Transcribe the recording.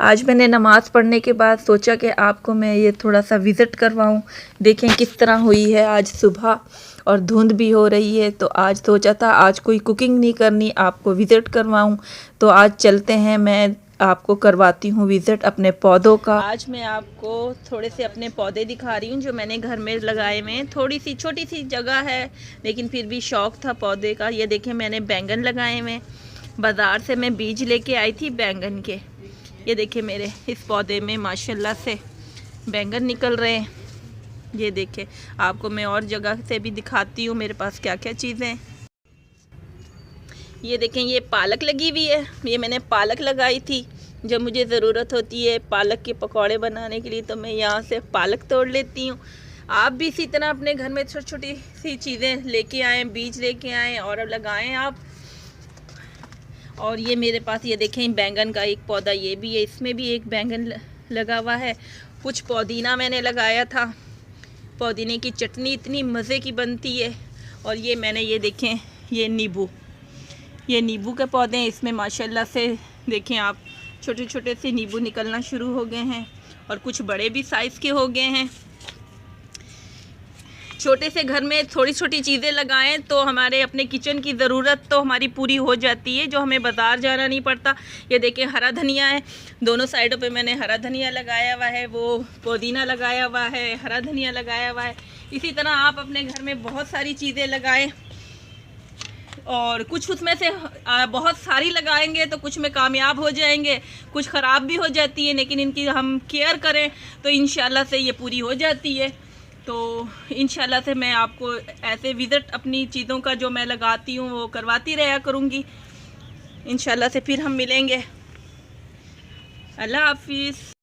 आज मैंने नमाज़ पढ़ने के बाद सोचा कि आपको मैं ये थोड़ा सा विज़िट करवाऊं। देखें किस तरह हुई है आज सुबह, और धुंध भी हो रही है। तो आज सोचा था आज कोई कुकिंग नहीं करनी, आपको विज़िट करवाऊं। तो आज चलते हैं, मैं आपको करवाती हूँ विज़िट अपने पौधों का। आज मैं आपको थोड़े से अपने पौधे दिखा रही हूँ जो मैंने घर में लगाए हुए हैं। थोड़ी सी छोटी सी जगह है, लेकिन फिर भी शौक़ था पौधे का। ये देखें मैंने बैंगन लगाए हुए हैं। बाज़ार से मैं बीज लेके आई थी बैंगन के। ये देखिए मेरे इस पौधे में माशाल्लाह से बैंगन निकल रहे हैं। ये देखें, आपको मैं और जगह से भी दिखाती हूँ मेरे पास क्या क्या चीज़ें हैं। ये देखें, ये पालक लगी हुई है। ये मैंने पालक लगाई थी। जब मुझे ज़रूरत होती है पालक के पकौड़े बनाने के लिए तो मैं यहाँ से पालक तोड़ लेती हूँ। आप भी इसी तरह अपने घर में छोटी छोटी सी चीज़ें लेके आएँ, बीज लेके आएँ और लगाएँ आप। और ये मेरे पास ये देखें बैंगन का एक पौधा ये भी है, इसमें भी एक बैंगन लगा हुआ है। कुछ पुदीना मैंने लगाया था, पुदीने की चटनी इतनी मज़े की बनती है। और ये मैंने ये देखें ये नींबू के पौधे हैं। इसमें माशाल्लाह से देखें आप छोटे छोटे से नींबू निकलना शुरू हो गए हैं और कुछ बड़े भी साइज़ के हो गए हैं। छोटे से घर में थोड़ी छोटी चीज़ें लगाएं तो हमारे अपने किचन की ज़रूरत तो हमारी पूरी हो जाती है, जो हमें बाज़ार जाना नहीं पड़ता। ये देखें हरा धनिया है, दोनों साइडों पे मैंने हरा धनिया लगाया हुआ है, वो पुदीना लगाया हुआ है, हरा धनिया लगाया हुआ है। इसी तरह आप अपने घर में बहुत सारी चीज़ें लगाएं, और कुछ उसमें से बहुत सारी लगाएंगे तो कुछ में कामयाब हो जाएंगे, कुछ ख़राब भी हो जाती है, लेकिन इनकी हम केयर करें तो इंशाल्लाह से ये पूरी हो जाती है। तो इंशाल्लाह से मैं आपको ऐसे विज़िट अपनी चीज़ों का जो मैं लगाती हूँ वो करवाती रहा करूँगी। इंशाल्लाह से फिर हम मिलेंगे। अल्लाह हाफिज़।